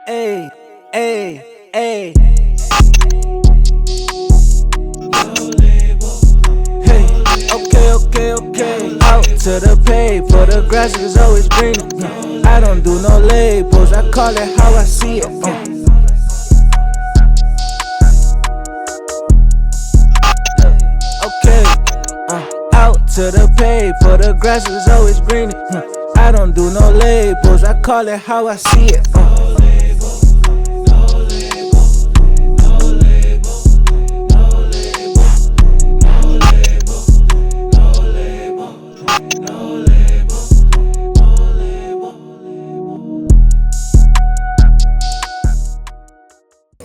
Hey, hey, hey. Hey, okay. Out to the paper, the grass is always greener. I don't do no labels, I call it how I see it. Okay, out to the paper, the grass is always greener. I don't do no labels, I call it how I see it.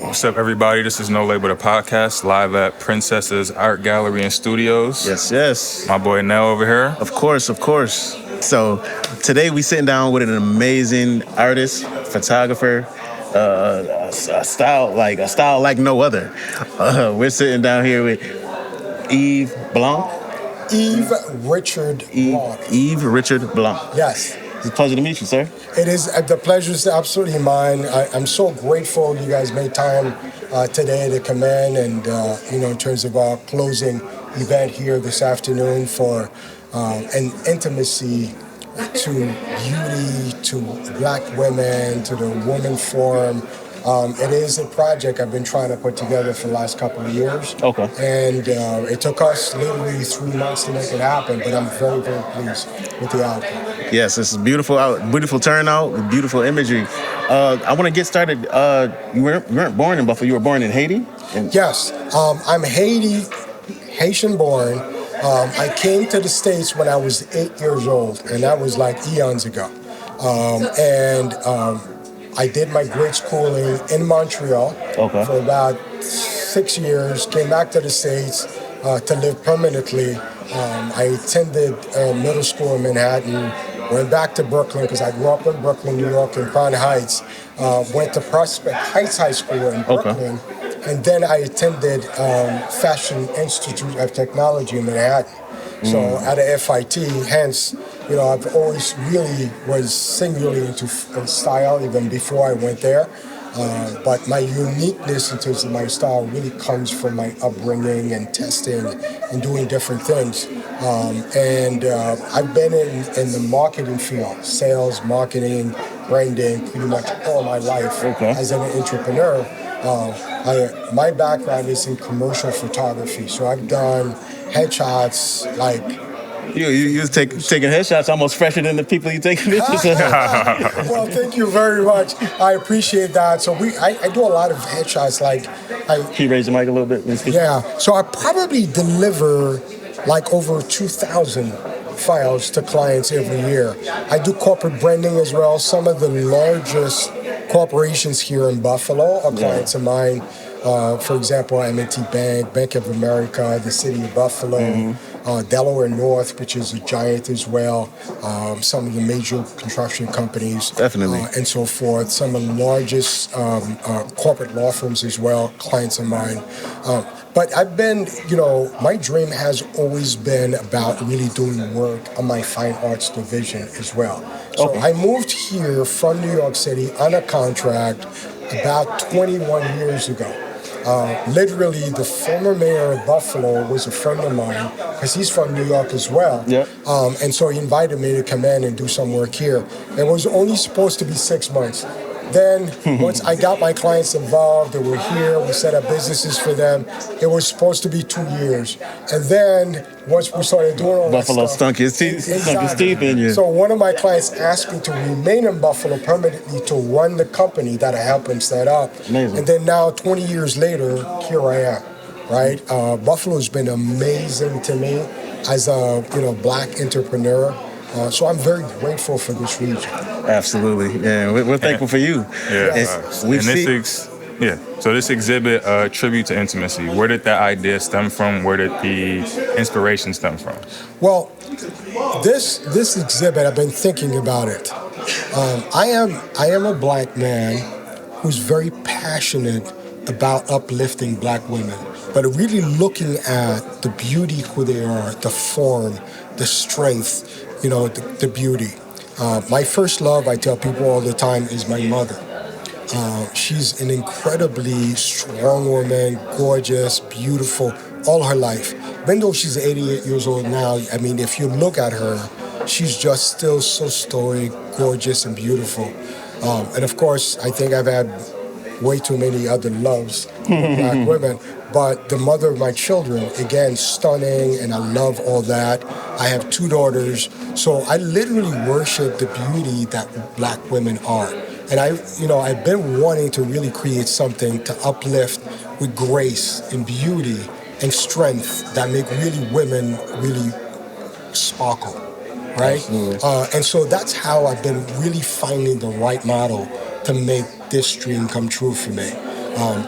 What's up, everybody? This is No Label the Podcast, live at Princessa's Art Gallery and Studios. Yes. My boy Nell over here. Of course. So today we sitting down with an amazing artist, photographer, a style like no other. We're sitting down here with Yves Blanc. Yves-Richard Blanc. Yves-Richard Blanc. Yes. It's a pleasure to meet you, sir. It is, the pleasure is absolutely mine. I'm so grateful you guys made time today to come in and, in terms of our closing event here this afternoon for an intimacy to beauty, to Black women, to the Woman Forum. It is a project I've been trying to put together for the last couple of years. Okay. And it took us literally 3 months to make it happen, but I'm very, very pleased with the outcome. Yes, it's beautiful turnout, with beautiful imagery. I want to get started. You weren't born in Buffalo. You were born in Haiti? Yes. I'm Haitian born. I came to the States when I was 8 years old, and that was like eons ago. I did my grade schooling in Montreal for about 6 years, came back to the States to live permanently. I attended middle school in Manhattan, went back to Brooklyn because I grew up in Brooklyn, New York, in Crown Heights, went to Prospect Heights High School in Brooklyn, and then I attended Fashion Institute of Technology in Manhattan. So at a FIT, hence, I've always really was singularly into style even before I went there. But my uniqueness in terms of my style really comes from my upbringing and testing and doing different things. I've been in the marketing field, sales, marketing, branding, pretty much all my life as an entrepreneur. My background is in commercial photography, so I've done headshots like... You taking headshots almost fresher than the people you take pictures of. Well, thank you very much. I appreciate that. So I do a lot of headshots. Can you raise the mic a little bit? Yeah. So I probably deliver like over 2,000 files to clients every year. I do corporate branding as well. Some of the largest corporations here in Buffalo are clients of mine. For example, M&T Bank, Bank of America, the city of Buffalo, Delaware North, which is a giant as well, some of the major construction companies. Definitely. And so forth. Some of the largest corporate law firms as well, clients of mine. But I've been, my dream has always been about really doing work on my fine arts division as well. So I moved here from New York City on a contract about 21 years ago. Literally, the former mayor of Buffalo was a friend of mine because he's from New York as well. Yep. And so he invited me to come in and do some work here. It was only supposed to be 6 months. Then, once I got my clients involved, they were here, we set up businesses for them, it was supposed to be 2 years. And then, once we started doing all Buffalo that stuff... stunk his teeth in you. So one of my clients asked me to remain in Buffalo permanently to run the company that I helped him set up. Amazing. And then now, 20 years later, here I am, right? Buffalo's been amazing to me as a Black entrepreneur. So I'm very grateful for this region. Absolutely, yeah. We're thankful for you. Yeah. So this exhibit, Tribute to Intimacy, where did that idea stem from? Where did the inspiration stem from? Well, this exhibit, I've been thinking about it. I am a Black man who's very passionate about uplifting Black women, but really looking at the beauty who they are, the form, the strength, the beauty. My first love, I tell people all the time, is my mother. She's an incredibly strong woman, gorgeous, beautiful, all her life. Even though she's 88 years old now, I mean, if you look at her, she's just still so stoic, gorgeous, and beautiful. And of course, I think I've had way too many other loves of black women. But the mother of my children, again, stunning, and I love all that. I have 2 daughters, so I literally worship the beauty that black women are. And I've been wanting to really create something to uplift with grace and beauty and strength that make really women really sparkle, right? And so that's how I've been really finding the right model to make this dream come true for me.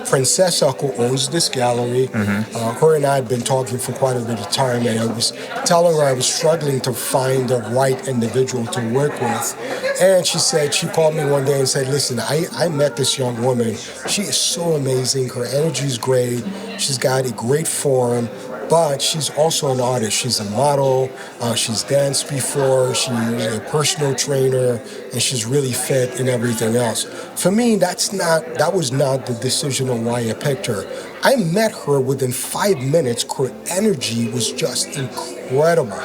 Princessa, who owns this gallery, her and I had been talking for quite a bit of time, and I was telling her I was struggling to find the right individual to work with. And she called me one day and said, listen, I met this young woman. She is so amazing. Her energy is great. She's got a great form. But she's also an artist. She's a model. She's danced before. She's a personal trainer, and she's really fit and everything else. For me, that was not the decision on why I picked her. I met her within 5 minutes. Her energy was just incredible.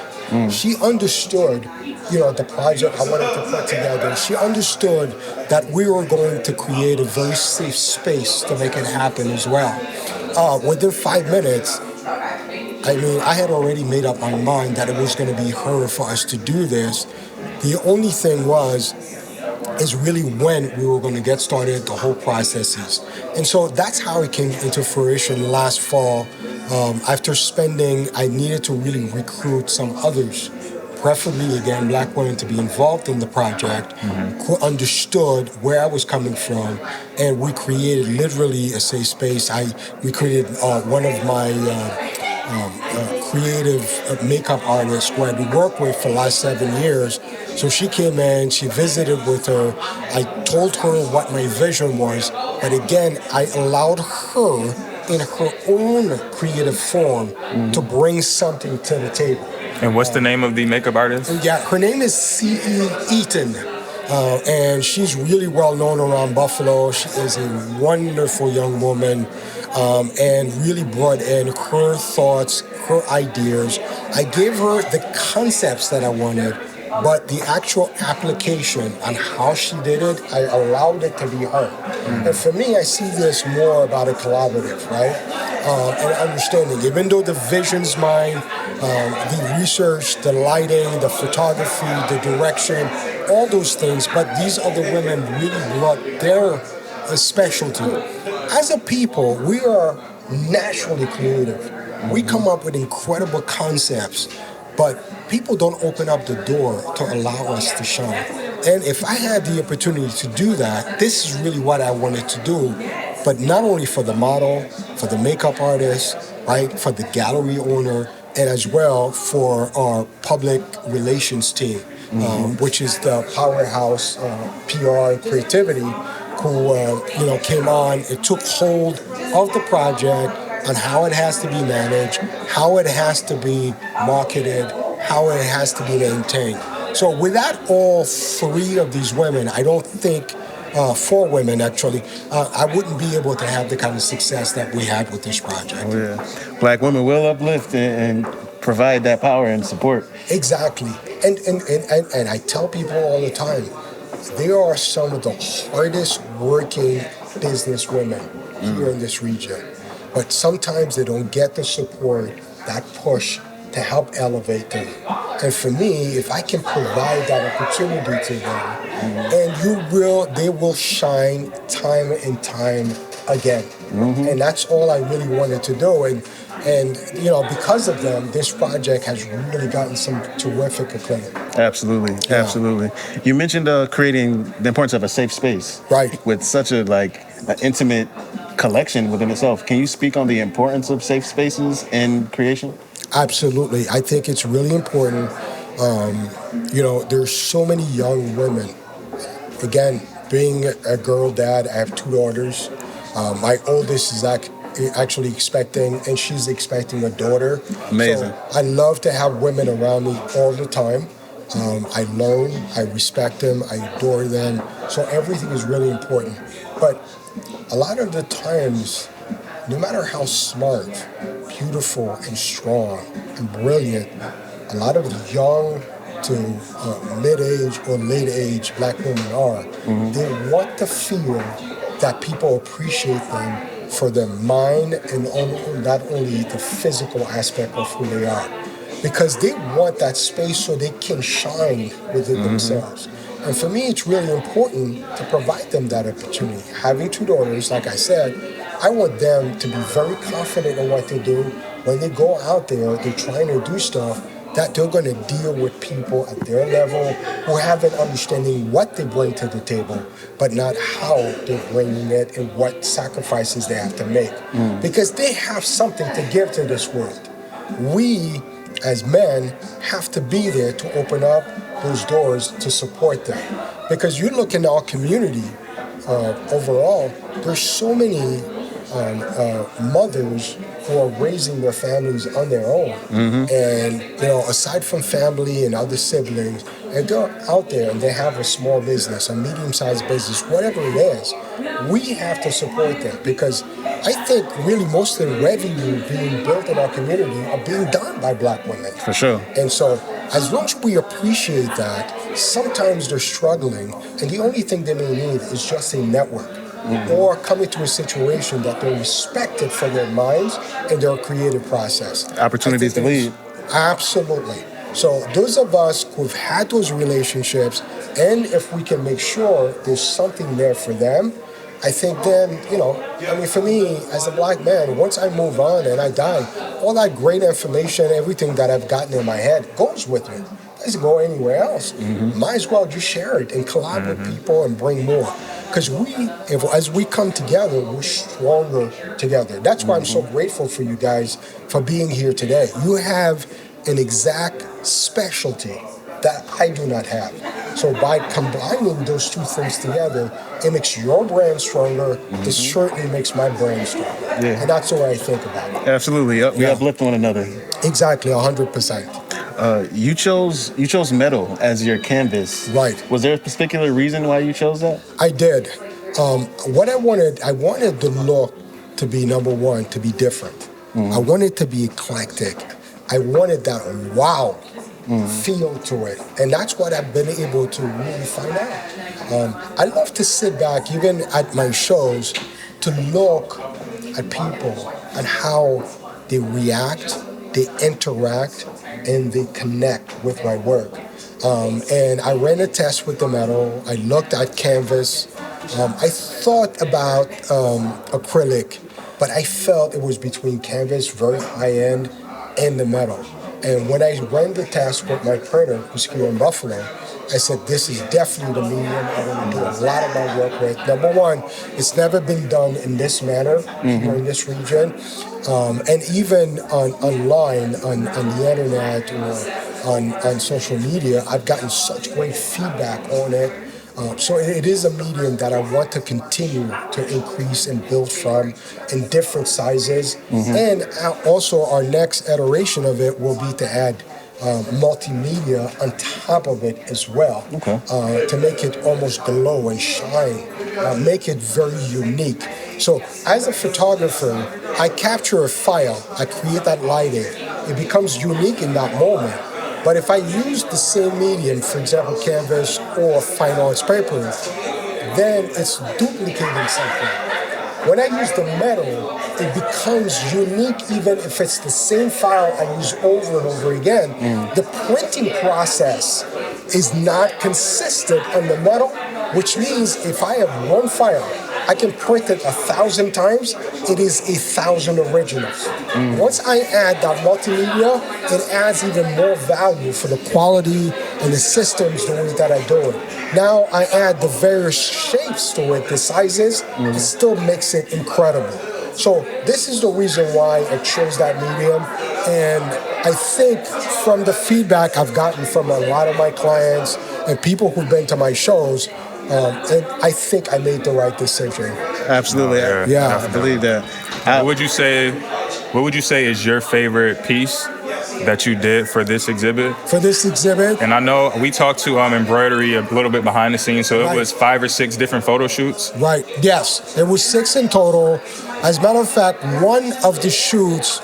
She understood, the project I wanted to put together. She understood that we were going to create a very safe space to make it happen as well. Within 5 minutes, I had already made up my mind that it was going to be her for us to do this. The only thing is really when we were going to get started, the whole processes. And so that's how it came into fruition last fall. I needed to really recruit some others, preferably, again, black women to be involved in the project, who understood where I was coming from, and we created literally a safe space. We created one of my creative makeup artists who I'd worked with for the last 7 years. So she came in, she visited with her. I told her what my vision was, but again, I allowed her in her own creative form to bring something to the table. And what's the name of the makeup artist? Yeah, her name is C.E. Eaton. And she's really well known around Buffalo. She is a wonderful young woman, and really brought in her thoughts, her ideas. I gave her the concepts that I wanted, but the actual application on how she did it, I allowed it to be her. And for me, I see this more about a collaborative, right? And understanding, even though the vision's mine, the research, the lighting, the photography, the direction, all those things, but these other women really brought their specialty. As a people, we are naturally creative. We come up with incredible concepts, but people don't open up the door to allow us to shine. And if I had the opportunity to do that, this is really what I wanted to do, but not only for the model, for the makeup artist, right, for the gallery owner, and as well for our public relations team, which is the powerhouse PR and creativity, who came on. It took hold of the project on how it has to be managed, how it has to be marketed, how it has to be maintained. So without all 3 of these women, I don't think 4 women actually, I wouldn't be able to have the kind of success that we had with this project. Oh, yeah. Black women will uplift and provide that power and support. Exactly. And I tell people all the time, they are some of the hardest working business women here in this region. But sometimes they don't get the support, that push to help elevate them. And for me, if I can provide that opportunity to them, and they will shine time and time again. And that's all I really wanted to do. And because of them, this project has really gotten some terrific acclaim. Absolutely, absolutely. You mentioned creating the importance of a safe space, right? With such an intimate collection within itself. Can you speak on the importance of safe spaces in creation? Absolutely. I think it's really important. There's so many young women. Again, being a girl dad, I have 2 daughters. My oldest is actually expecting, and she's expecting a daughter. Amazing. So I love to have women around me all the time. I learn, I respect them, I adore them. So everything is really important. But a lot of the times, no matter how smart, beautiful, and strong and brilliant a lot of the young to mid-age or late-age black women are, they want to feel that people appreciate them for their mind and not only the physical aspect of who they are. Because they want that space so they can shine within themselves. And for me, it's really important to provide them that opportunity. Having two daughters, like I said, I want them to be very confident in what they do. When they go out there, they're trying to do stuff that they're going to deal with people at their level who have an understanding what they bring to the table, but not how they're bringing it and what sacrifices they have to make. Because they have something to give to this world. We, as men, have to be there to open up those doors to support them. Because you look in our community, overall, there's so many mothers who are raising their families on their own. And, aside from family and other siblings, and they're out there and they have a small business, a medium-sized business, whatever it is, we have to support them because I think really most of the revenue being built in our community are being done by black women. For sure. And so as long as we appreciate that, sometimes they're struggling and the only thing they may need is just a network. Or coming to a situation that they're respected for their minds and their creative process. Opportunities to lead. Absolutely. So those of us who've had those relationships, and if we can make sure there's something there for them, I think then, for me, as a black man, once I move on and I die, all that great information, everything that I've gotten in my head goes with me. It doesn't go anywhere else. Might as well just share it and collab with people and bring more. Because as we come together, we're stronger together. That's why I'm so grateful for you guys for being here today. You have an exact specialty that I do not have. So by combining those two things together, it makes your brand stronger. It certainly makes my brand stronger. Yeah. And that's the way I think about it. Absolutely. We uplift one another. Exactly, 100%. You chose metal as your canvas. Right. Was there a particular reason why you chose that? I did. What I wanted the look to be, number one, to be different. I wanted to be eclectic. I wanted that wow feel to it. And that's what I've been able to really find out. I love to sit back, even at my shows, to look at people and how they react, they interact, and they connect with my work. And I ran a test with the metal. I looked at canvas. I thought about acrylic, but I felt it was between canvas, very high-end, and the metal. And when I ran the test with my printer, who's here in Buffalo, I said, this is definitely the medium I want to do a lot of my work with. Number one, it's never been done in this manner here in this region. And even online, on the internet or on social media, I've gotten such great feedback on it. So it is a medium that I want to continue to increase and build from in different sizes. And also our next iteration of it will be to add multimedia on top of it as well, to make it almost glow and shine, make it very unique. So as a photographer, I capture a file, I create that lighting, it becomes unique in that moment. But if I use the same medium, for example, canvas or fine arts paper, then it's duplicating something. When I use the metal, it becomes unique even if it's the same file I use over and over again. The printing process is not consistent on the metal, which means if I have one file, I can print it 1,000 times, it is 1,000 originals. Once I add that multimedia, it adds even more value for the quality and the systems the way that I do it. Now I add the various shapes to it, the sizes, it still makes it incredible. So this is the reason why I chose that medium. And I think from the feedback I've gotten from a lot of my clients and people who've been to my shows, and I think I made the right decision. Absolutely. Yeah. I believe that. What would you say is your favorite piece that you did for this exhibit? For this exhibit. And I know we talked to embroidery a little bit behind the scenes, so it was 5 or 6 different photo shoots? Right, yes. There was 6 in total. As a matter of fact, one of the shoots,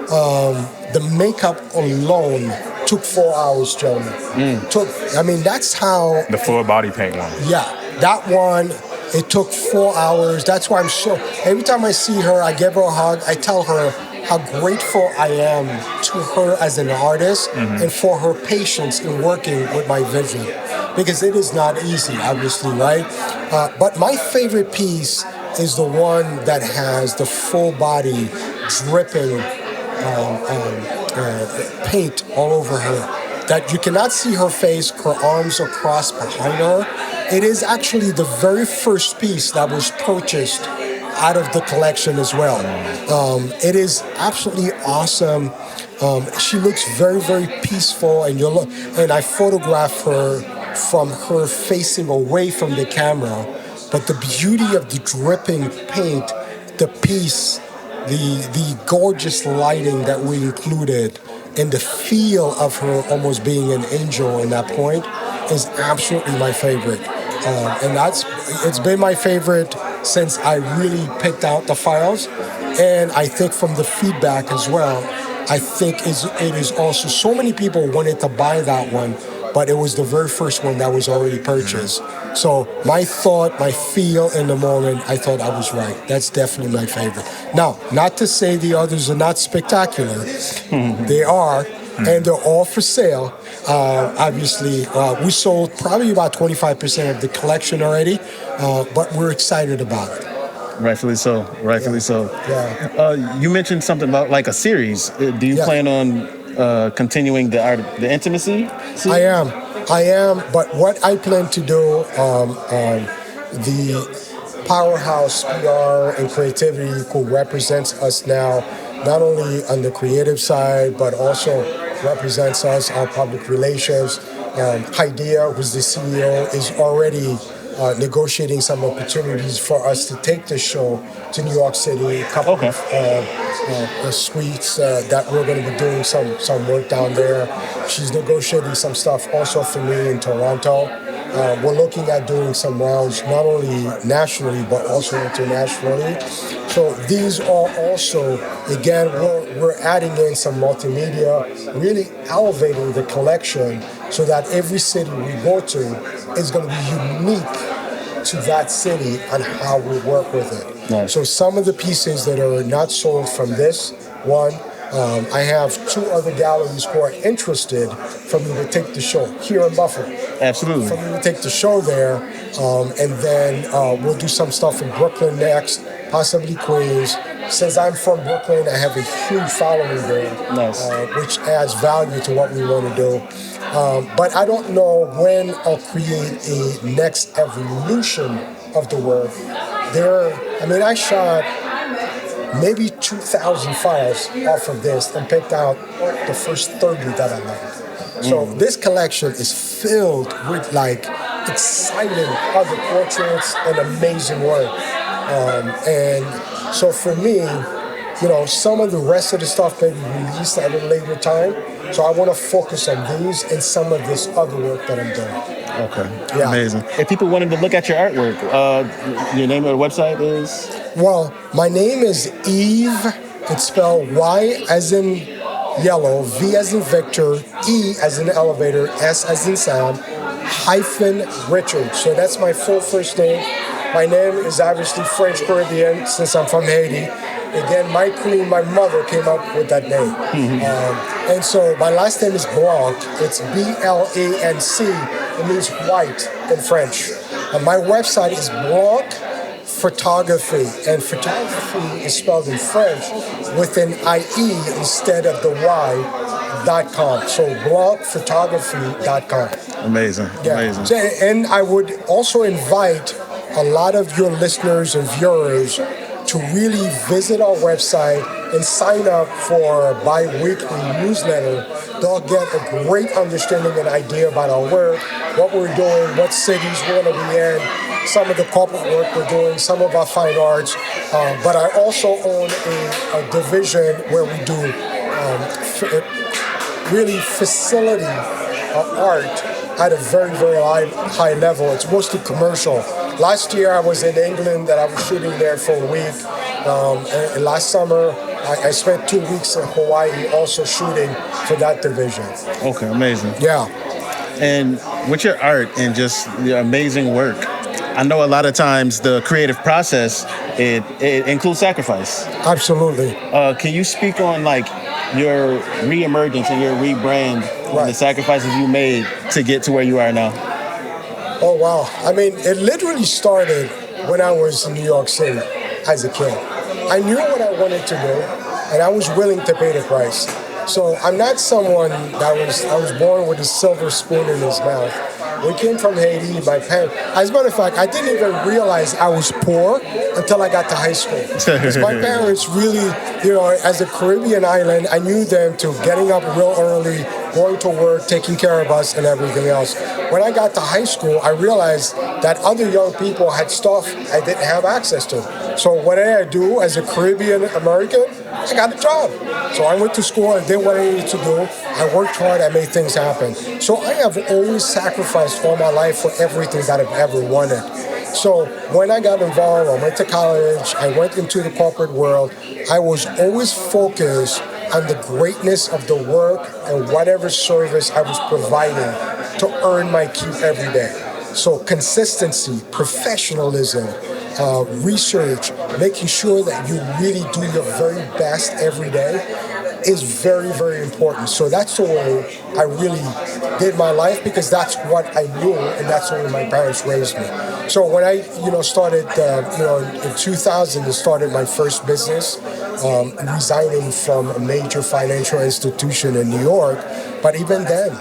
the makeup alone took 4 hours, gentlemen. That's how... The full body paint one. Yeah, that one, it took 4 hours. That's why I'm so... Every time I see her, I give her a hug. I tell her how grateful I am to her as an artist and for her patience in working with my vision. Because it is not easy, obviously, right? But my favorite piece is the one that has the full body dripping paint all over her. That you cannot see her face, her arms are crossed behind her. It is actually the very first piece that was purchased out of the collection as well. It is absolutely awesome. She looks very, very peaceful, and I photograph her from her facing away from the camera. But the beauty of the dripping paint, the piece, the gorgeous lighting that we included, and the feel of her almost being an angel in that point is absolutely my favorite. And it's been my favorite since I really picked out the files. And I think from the feedback as well, I think it is also, so many people wanted to buy that one, but it was the very first one that was already purchased. So my thought, my feel in the moment, I thought I was right. That's definitely my favorite. Now, not to say the others are not spectacular. They are, and they're all for sale. Obviously, we sold probably about 25% of the collection already, but we're excited about it. Rightfully so. Yeah. You mentioned something about like a series. Do you plan on continuing the intimacy series? I am. But what I plan to do, the powerhouse PR and creativity who represents us now, not only on the creative side, but also represents us, our public relations. Hidea, who's the CEO, is already negotiating some opportunities for us to take the show to New York City. A couple of suites that we're going to be doing some work down there. She's negotiating some stuff also for me in Toronto. We're looking at doing some rounds not only nationally but also internationally. So these are also, again, we're adding in some multimedia, really elevating the collection so that every city we go to is going to be unique to that city on how we work with it. Nice. So some of the pieces that are not sold from this one, I have 2 other galleries who are interested for me to take the show here in Buffalo. Absolutely. For me to take the show there, and then we'll do some stuff in Brooklyn next, possibly Queens. Since I'm from Brooklyn, I have a huge following there, nice. Which adds value to what we want to do. But I don't know when I'll create a next evolution of the work. I shot maybe 2,000 files off of this and picked out the first 30 that I liked. So this collection is filled with exciting other portraits and amazing work. And so for me, some of the rest of the stuff may be released at a later time. So I want to focus on these and some of this other work that I'm doing. Okay, Yeah. Amazing. If people wanted to look at your artwork, your name of the website is? Well, my name is Yves. It's spelled Y as in yellow, V as in Victor, E as in elevator, S as in Sam, -Richard. So that's my full first name. My name is obviously French Caribbean since I'm from Haiti. Again, my queen, my mother, came up with that name. And so my last name is Blanc. It's B-L-A-N-C. It means white in French. And my website is Blanc Photographie. And photography is spelled in French with an I-E instead of the Y.com. So blancphotography.com. Amazing. Yeah. Amazing. So, and I would also invite a lot of your listeners and viewers to really visit our website and sign up for a bi-weekly newsletter. They'll get a great understanding and idea about our work, what we're doing, what cities we're going to be in, some of the corporate work we're doing, some of our fine arts. But I also own a division where we do really facility art at a very, very high level. It's mostly commercial. Last year I was in England and I was shooting there for a week. And last summer I spent 2 weeks in Hawaii also shooting for that division. Okay, amazing. Yeah. And with your art and just your amazing work, I know a lot of times the creative process, it includes sacrifice. Absolutely. Can you speak on like your re-emergence and your rebrand, Right. the sacrifices you made to get to where you are now? Oh, wow. I mean, it literally started when I was in New York City as a kid. I knew what I wanted to do, and I was willing to pay the price. So I'm not someone I was born with a silver spoon in his mouth. We came from Haiti. My parents, as a matter of fact, I didn't even realize I was poor until I got to high school. Because my parents really, as a Caribbean island, I knew them to getting up real early, going to work, taking care of us and everything else. When I got to high school, I realized that other young people had stuff I didn't have access to. So what did I do as a Caribbean American? I got a job. So I went to school and did what I needed to do. I worked hard, I made things happen. So I have always sacrificed all my life for everything that I've ever wanted. So when I got involved, I went to college, I went into the corporate world, I was always focused on the greatness of the work and whatever service I was providing to earn my keep every day. So consistency, professionalism, research, making sure that you really do your very best every day is very, very important. So that's the way I really did my life because that's what I knew and that's the way my parents raised me. So when I, started, in 2000, I started my first business, resigning from a major financial institution in New York. But even then,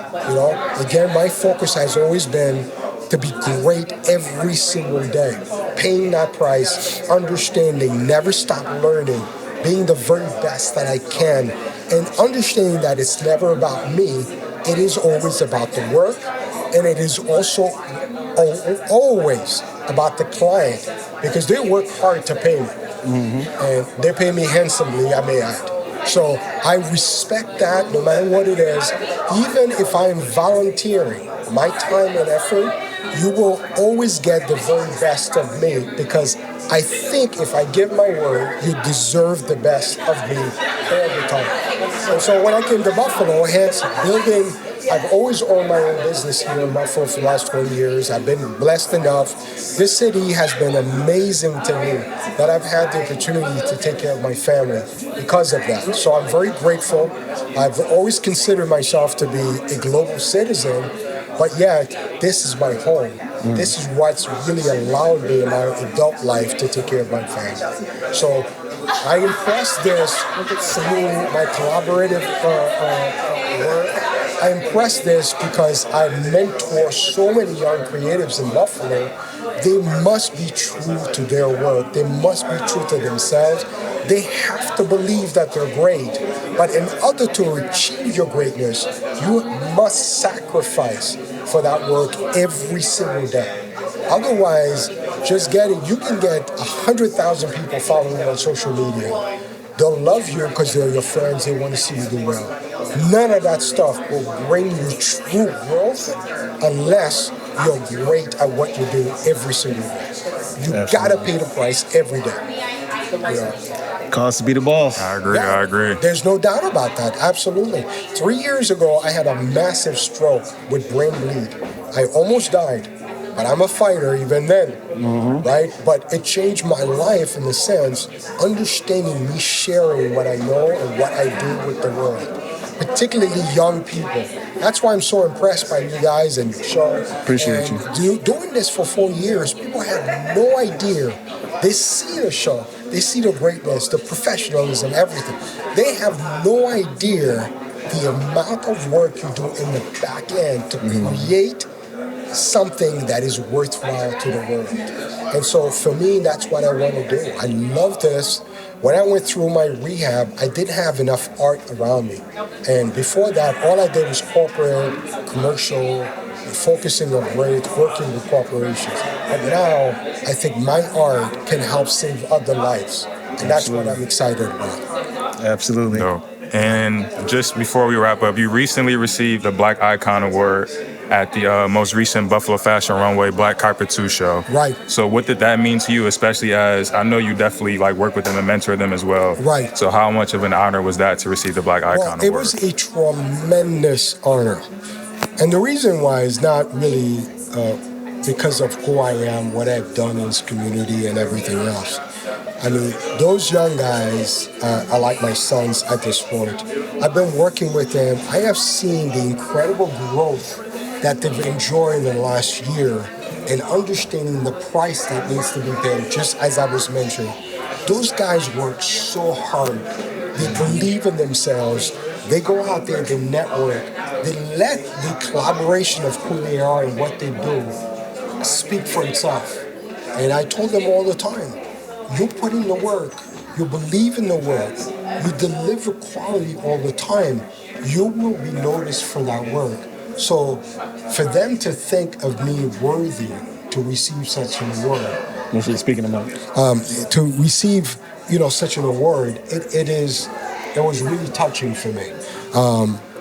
again, my focus has always been to be great every single day, paying that price, understanding, never stop learning, being the very best that I can, and understanding that it's never about me, it is always about the work, and it is also always about the client, because they work hard to pay me, and they pay me handsomely, I may add. So I respect that no matter what it is, even if I'm volunteering my time and effort, you will always get the very best of me because I think if I give my word, you deserve the best of me all the time. And so when I came to Buffalo, hence building, I've always owned my own business here in Buffalo for the last 20 years. I've been blessed enough. This city has been amazing to me that I've had the opportunity to take care of my family because of that. So I'm very grateful. I've always considered myself to be a global citizen, but yet this is my home. This is what's really allowed me in my adult life to take care of my family. So I impress this through my collaborative work. I impress this because I mentor so many young creatives in Buffalo. They must be true to their work. They must be true to themselves. They have to believe that they're great. But in order to achieve your greatness, you must sacrifice for that work every single day. Otherwise, you can get 100,000 people following you on social media. They'll love you because they're your friends, they want to see you do well. None of that stuff will bring you true growth unless you're great at what you do every single day. You gotta pay the price every day. Costs to be the boss. I agree. There's no doubt about that, absolutely. 3 years ago, I had a massive stroke with brain bleed. I almost died. But I'm a fighter even then, right? But it changed my life in the sense, understanding me sharing what I know and what I do with the world, particularly young people. That's why I'm so impressed by you guys and your show. Appreciate you. Doing this for 4 years, people have no idea. They see the show, they see the greatness, the professionalism, everything. They have no idea the amount of work you do in the back end to create something that is worthwhile to the world. And so for me, that's what I want to do. I love this. When I went through my rehab, I didn't have enough art around me. And before that, all I did was corporate, commercial, focusing on great, working with corporations. But now, I think my art can help save other lives. And that's what I'm excited about. Absolutely. No. And just before we wrap up, you recently received the Black Icon Award at the most recent Buffalo Fashion Runway Black Carpet 2 show. Right. So what did that mean to you, especially as I know you definitely like work with them and mentor them as well. Right. So how much of an honor was that to receive the Black Icon Award? It was a tremendous honor. And the reason why is not really because of who I am, what I've done in this community and everything else. I mean, those young guys are like my sons at this point. I've been working with them. I have seen the incredible growth that they've enjoyed in the last year and understanding the price that needs to be paid, just as I was mentioning. Those guys work so hard. They believe in themselves. They go out there, they network. They let the collaboration of who they are and what they do speak for itself. And I told them all the time, you put in the work, you believe in the work, you deliver quality all the time, you will be noticed for that work. So for them to think of me worthy to receive such an award, speaking about to receive, such an award, it was really touching for me.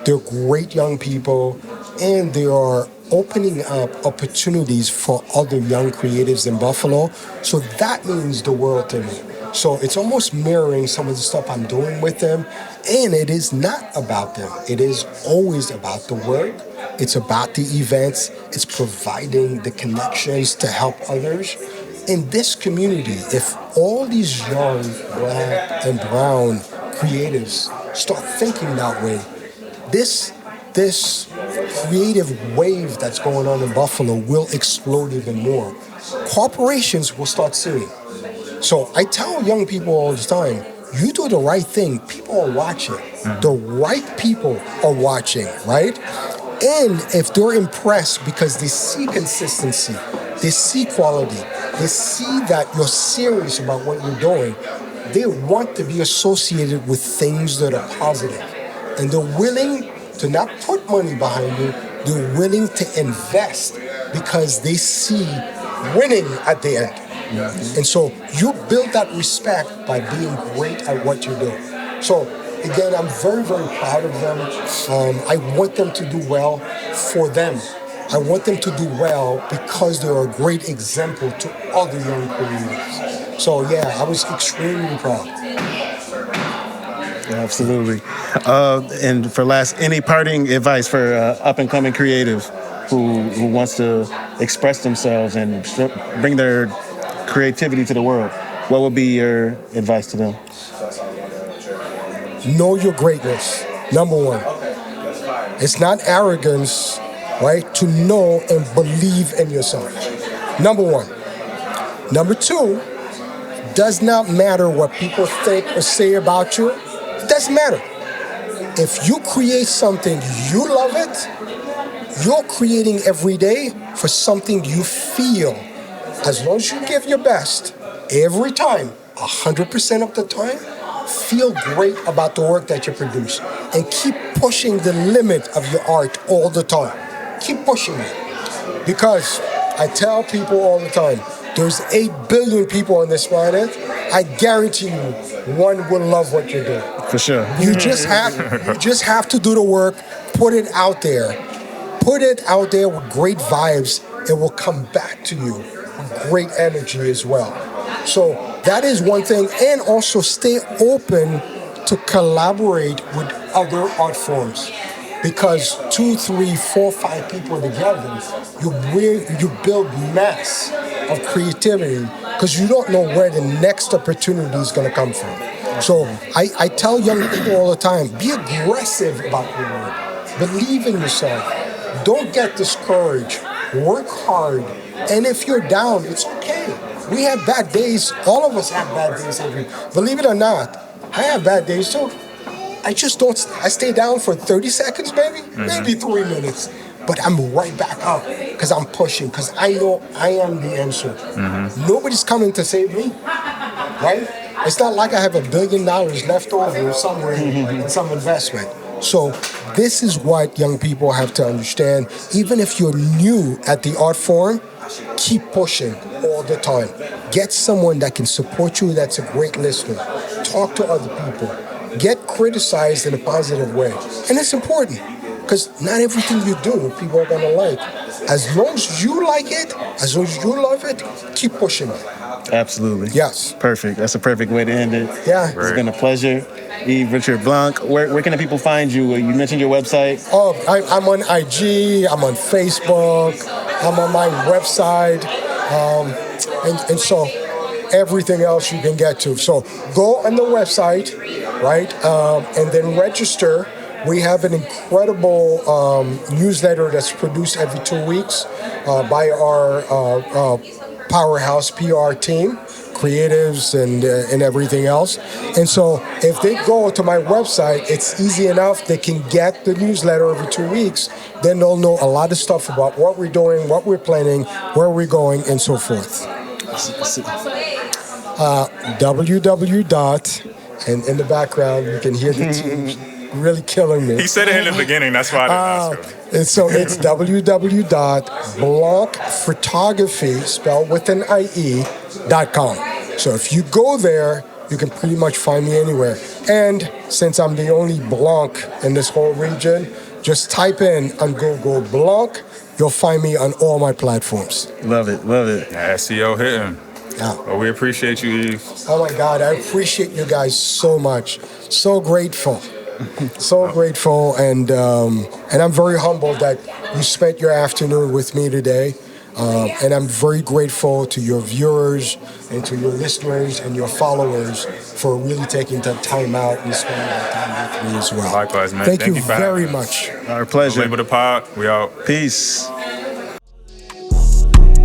They're great young people, and they are opening up opportunities for other young creatives in Buffalo. So that means the world to me. So it's almost mirroring some of the stuff I'm doing with them. And it is not about them. It is always about the work. It's about the events. It's providing the connections to help others. In this community, if all these young black and brown creatives start thinking that way, this creative wave that's going on in Buffalo will explode even more. Corporations will start seeing. So I tell young people all the time, you do the right thing, people are watching. The right people are watching, right? And if they're impressed because they see consistency, they see quality, they see that you're serious about what you're doing, they want to be associated with things that are positive. And they're willing to not put money behind you, they're willing to invest because they see winning at the end. And so you build that respect by being great at what you do. So again, I'm very, very proud of them. I want them to do well for them. I want them to do well because they're a great example to other young creators. So yeah, I was extremely proud. Yeah, absolutely. And for last, any parting advice for up-and-coming creative who wants to express themselves and bring their creativity to the world? What would be your advice to them? Know your greatness, number one. It's not arrogance, right, to know and believe in yourself. Number one. Number two, does not matter what people think or say about you. It doesn't matter. If you create something, you love it, you're creating every day for something you feel. As long as you give your best, every time, 100% of the time, feel great about the work that you produce. And keep pushing the limit of your art all the time. Keep pushing it. Because I tell people all the time, there's 8 billion people on this planet. I guarantee you, one will love what you're doing. For sure. You just have to do the work, put it out there. Put it out there with great vibes. It will come back to you with great energy as well. So that is one thing. And also stay open to collaborate with other art forms. Because 2, 3, 4, 5 people together, you build mass of creativity because you don't know where the next opportunity is going to come from. So I tell young people all the time, be aggressive about your work. Believe in yourself. Don't get discouraged. Work hard. And if you're down, it's okay. We have bad days. All of us have bad days. Believe it or not, I have bad days too. I stay down for 30 seconds, maybe 3 minutes. But I'm right back up because I'm pushing, because I know I am the answer. Nobody's coming to save me, right? It's not like I have $1 billion left over somewhere in some investment. So this is what young people have to understand. Even if you're new at the art form, keep pushing all the time. Get someone that can support you, that's a great listener. Talk to other people. get criticized in a positive way. And it's important because not everything you do people are going to like. As long as you like it, as long as you love it, keep pushing it. Absolutely. Yes. Perfect. That's a perfect way to end it. Yeah. It's been a pleasure. Yves-Richard Blanc, where can the people find you? You mentioned your website. Oh, I'm on IG, I'm on Facebook, I'm on my website, and so everything else you can get to. So go on the website, right, and then register. We have an incredible newsletter that's produced every 2 weeks by our powerhouse PR team, creatives and everything else. And so if they go to my website, it's easy enough. They can get the newsletter every 2 weeks. Then they'll know a lot of stuff about what we're doing, what we're planning, where we're going, and so forth. And in the background, you can hear the team really killing me. He said it in the beginning, that's why I didn't ask him. And so it's www.blancphotography, spelled with an IE.com. So if you go there, you can pretty much find me anywhere. And since I'm the only Blanc in this whole region, just type in on Google Blanc. You'll find me on all my platforms. Love it, love it. Yeah, SEO hitting. Yeah. Well, we appreciate you, Yves. Oh my God, I appreciate you guys so much. So grateful. So grateful, and I'm very humbled that you spent your afternoon with me today. And I'm very grateful to your viewers and to your listeners and your followers for really taking the time out and spending that time with me as well. Likewise, man. Thank you for very having us. much. Our pleasure. Label the pod. We out. Peace.